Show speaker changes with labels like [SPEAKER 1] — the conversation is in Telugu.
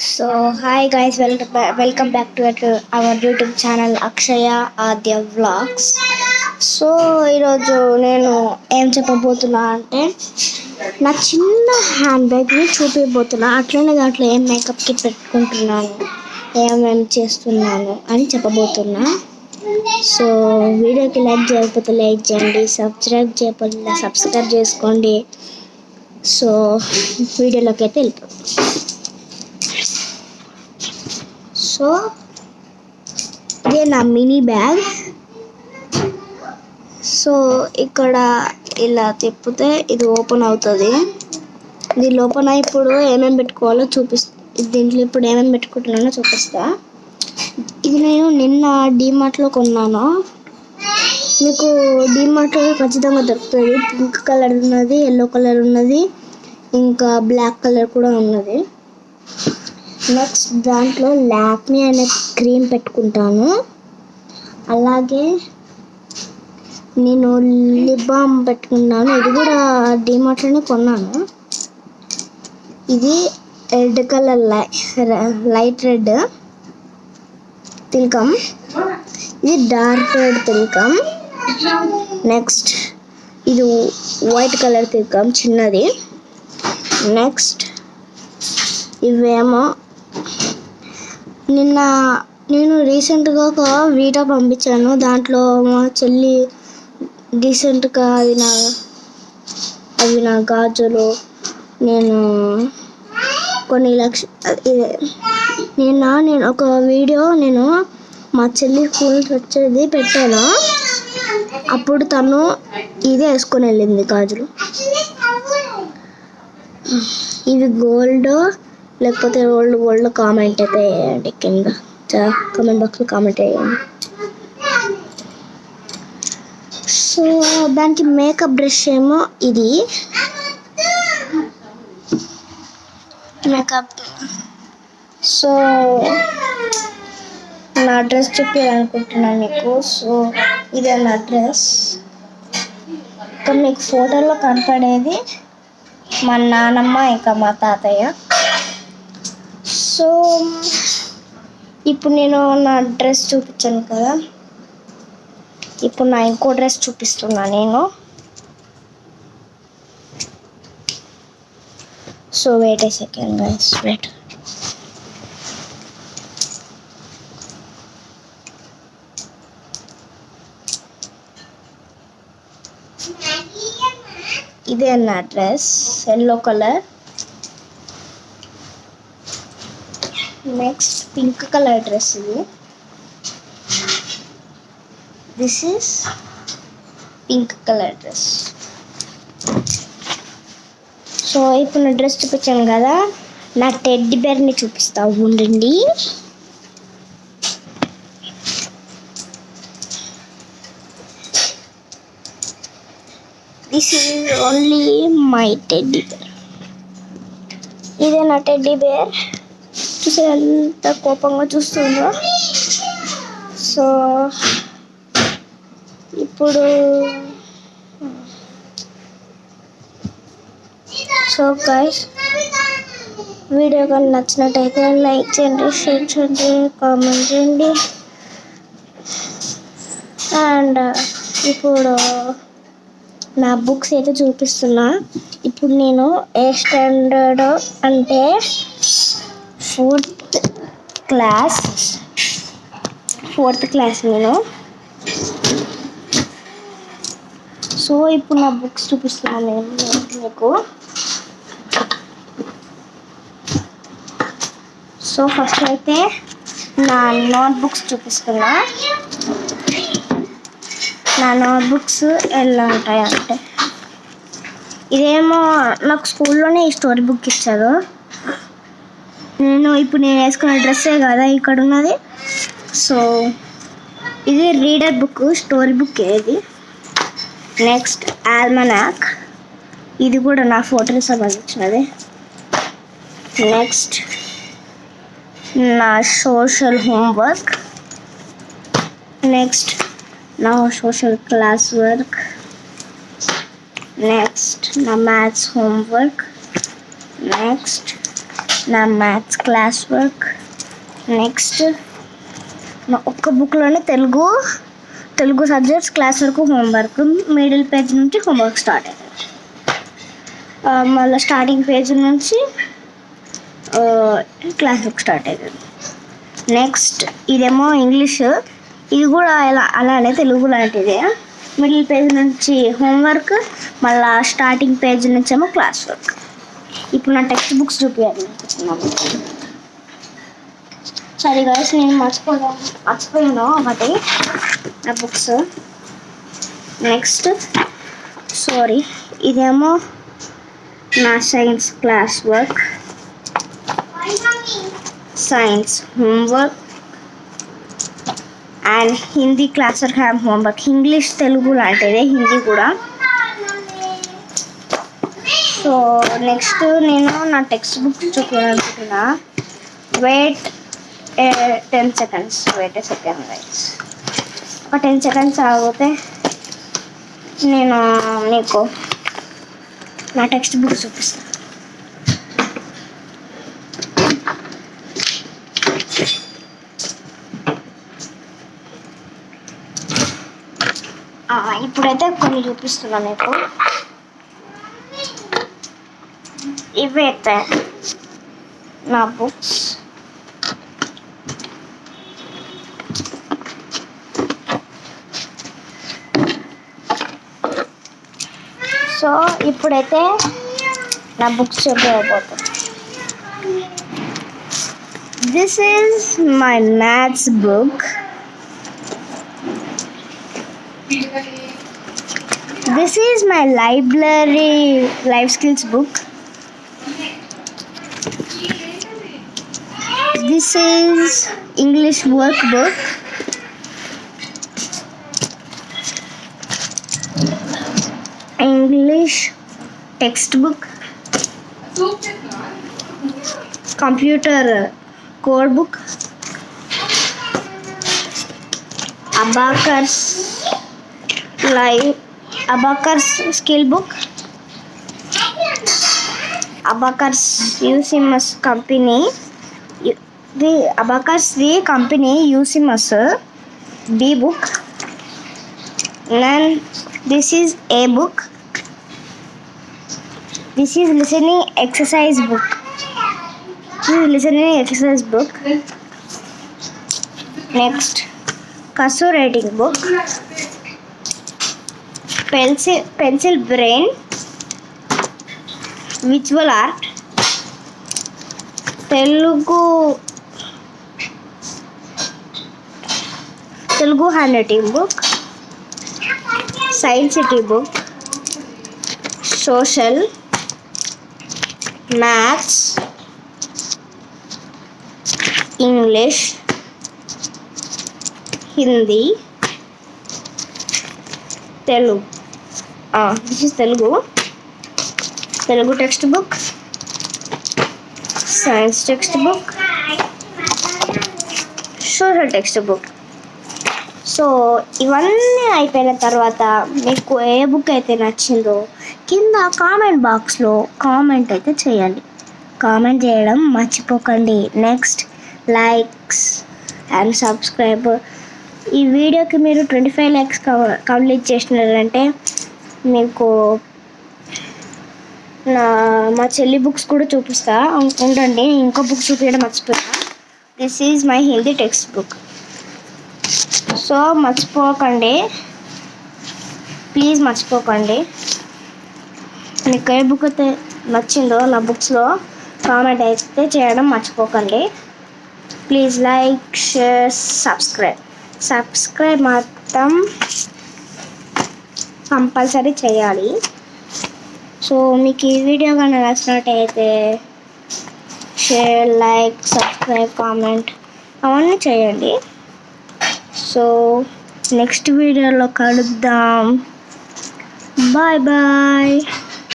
[SPEAKER 1] Hi guys, welcome back to our YouTube channel Akshaya Adya Vlogs. ఈరోజు నేను ఏం చెప్పబోతున్నా అంటే నా చిన్న హ్యాండ్ బ్యాగ్ని చూపించబోతున్నా. అట్లనే దాంట్లో ఏం మేకప్ కిట్ పెట్టుకుంటున్నాను, ఏమేమి చేస్తున్నాను అని చెప్పబోతున్నా. వీడియోకి లైక్ చేయకపోతే లైక్ చేయండి, సబ్స్క్రైబ్ చేయకపోతే సబ్స్క్రైబ్ చేసుకోండి. వీడియోలోకి అయితే వెళ్ళిపోతాం. ఇదే నా మినీ బ్యాగ్. ఇక్కడ ఇలా తిప్పితే ఇది ఓపెన్ అవుతుంది. ఇది లోపల ఇప్పుడు ఏమేమి పెట్టుకోవాలో దీంట్లో ఇప్పుడు ఏమేమి పెట్టుకుంటున్నానో చూపిస్తా. ఇది నేను నిన్న డీమార్ట్లో కొన్నాను. మీకు డీమార్ట్లో ఖచ్చితంగా దొరుకుతుంది. పింక్ కలర్ ఉన్నది, ఎల్లో కలర్ ఉన్నది, ఇంకా బ్లాక్ కలర్ కూడా ఉన్నది. నెక్స్ట్ దాంట్లో లాక్మీ అనే క్రీమ్ పెట్టుకుంటాను. అలాగే నేను లిప్ బామ్ పెట్టుకున్నాను. ఇది కూడా డీమార్ట్లోనే కొన్నాను. ఇది రెడ్ కలర్ లైట్ రెడ్ తిలకం, ఇది డార్క్ రెడ్ తిలకం. నెక్స్ట్ ఇది వైట్ కలర్ తిలకం చిన్నది. నెక్స్ట్ ఇవేమో నేను రీసెంట్గా ఒక వీడియో పంపించాను. దాంట్లో మా చెల్లి రీసెంట్గా అవి నా గాజులు నేను కొన్ని నేను ఒక వీడియో మా చెల్లి స్కూల్ వచ్చేది పెట్టాను. అప్పుడు తను ఇదే వేసుకొని వెళ్ళింది గాజులు. ఇవి గోల్డ్ లేకపోతే గోల్డ్ కామెంట్ అయితే వేయండి, కింద కామెంట్ బాక్స్లో కామెంట్ వేయండి. దానికి మేకప్ బ్రష్ ఏమో ఇది మేకప్. నా డ్రెస్ చూపించాలనుకుంటున్నాను మీకు. ఇదే నా డ్రెస్. ఇక్కడ మీకు ఫోటోలో కనపడేది మా నాన్నమ్మ ఇంకా మా తాతయ్య. ఇప్పుడు నేను నా డ్రెస్ చూపించాను కదా, ఇప్పుడు నా ఇంకో డ్రెస్ చూపిస్తున్నా నేను. వెయిట్ ఏ సెకండ్ గైస్, వెయిట్. ఇదే నా dress, yellow colour. Next pink colour dress. This is pink colour dress. ఇప్పుడు నా డ్రెస్ చూపించాను కదా, నా టెడ్డీ బేర్ని చూపిస్తా ఉండండి. This is only my teddy bear. ఇదే నా టెడ్డీ బేర్. చూసి ఎంత కోపంగా చూస్తుందో. ఇప్పుడు గైస్, వీడియో కానీ నచ్చినట్టయితే లైక్ చేయండి, షేర్ చేయండి, కామెంట్ చేయండి. అండ్ ఇప్పుడు నా బుక్స్ అయితే చూపిస్తున్నా. ఇప్పుడు నేను ఏ స్టాండర్డ్ అంటే ఫోర్త్ క్లాస్ నేను. ఇప్పుడు నా బుక్స్ చూపిస్తున్నాను నేను మీకు. ఫస్ట్ అయితే నా నోట్బుక్స్ చూపిస్తున్నా. నా నోట్బుక్స్ ఎలా ఉంటాయంటే, ఇదేమో నాకు స్కూల్లోనే ఈ స్టోరీ బుక్ ఇచ్చారు. ఇప్పుడు నేను వేసుకున్న డ్రెస్సే కదా ఇక్కడ ఉన్నది. ఇది రీడర్ బుక్, స్టోరీ బుక్ ఇది. నెక్స్ట్ ఆల్మనాక్, ఇది కూడా నా ఫోటోకి సంబంధించినది. నెక్స్ట్ నా సోషల్ హోంవర్క్. నెక్స్ట్ నా సోషల్ క్లాస్ వర్క్. నెక్స్ట్ నా మ్యాథ్స్ హోంవర్క్. నెక్స్ట్ నా మ్యాథ్స్ క్లాస్ వర్క్. నెక్స్ట్ నా ఒక్క బుక్లోనే తెలుగు సబ్జెక్ట్స్ క్లాస్ వరకు హోంవర్క్, మిడిల్ పేజ్ నుంచి హోంవర్క్ స్టార్ట్ అవుతుంది. మళ్ళీ స్టార్టింగ్ పేజ్ నుంచి క్లాస్ వర్క్ స్టార్ట్ అవుతుంది. నెక్స్ట్ ఇదేమో ఇంగ్లీష్, ఇది కూడా అలానే తెలుగు లాంటిదే. మిడిల్ పేజ్ నుంచి హోంవర్క్, మళ్ళీ స్టార్టింగ్ పేజ్ నుంచి ఏమో క్లాస్ వర్క్. ఇప్పుడు నా టెక్స్ట్ బుక్స్ చూపించాలి. సరే గైస్, నేను మర్చిపోయాను ఒకటి నా బుక్స్. నెక్స్ట్ సారీ, ఇదేమో నా science class work, science homework and Hindi class work have homework. English Telugu లాంటిదే, హిందీ కూడా. సో నెక్స్ట్ నేను నా టెక్స్ట్ బుక్ చూపించాలనుకుంటున్నా. Wait 10 seconds, wait a second guys. ఒక 10 seconds ఆగితే నేను మీకు నా టెక్స్ట్ బుక్ చూపిస్తాను. ఇప్పుడైతే కొన్ని చూపిస్తున్నాను మీకు. ఇవైతే నా బుక్స్. సో ఇప్పుడైతే నా బుక్స్ చూపించబోతుంది. This is my maths book. This is my library life skills book. This is English workbook. English textbook. Computer code book. Abacus skill book. Abacus Usimus company. The Abacus the company Usimus B book. Then this is A book. This is listening exercise book. Next, Kasu writing book. Pencil brain, visual art, Telugu handwriting book, science city book, social, maths, English, Hindi, Telugu. This is Telugu textbook, science textbook, social textbook. So ఇవన్నీ అయిపోయిన తర్వాత మీకు ఏ బుక్ అయితే నచ్చిందో కింద కామెంట్ బాక్స్లో కామెంట్ అయితే చేయండి. కామెంట్ చేయడం మర్చిపోకండి. Next likes and subscribe. ఈ వీడియోకి మీరు 25 likes కంప్లీట్ చేసినారంటే మీకు మా చెల్లి బుక్స్ కూడా చూపిస్తా. ఉండండి, ఇంకో బుక్ చూపించడం మర్చిపోయినా. This is my Hindi text book. So మర్చిపోకండి, ప్లీజ్ మర్చిపోకండి. మీకు ఏ బుక్ అయితే నచ్చిందో నా బుక్స్లో కామెంట్ అయితే చేయడం మర్చిపోకండి. ప్లీజ్ లైక్, షేర్, సబ్స్క్రైబ్ మాత్రం కంపల్సరీ చేయాలి. సో మీకు ఈ వీడియో కానీ నచ్చినట్టయితే షేర్, లైక్, సబ్స్క్రైబ్, కామెంట్ అవన్నీ చేయండి. సో నెక్స్ట్ వీడియోలో కలుద్దాం. Bye bye.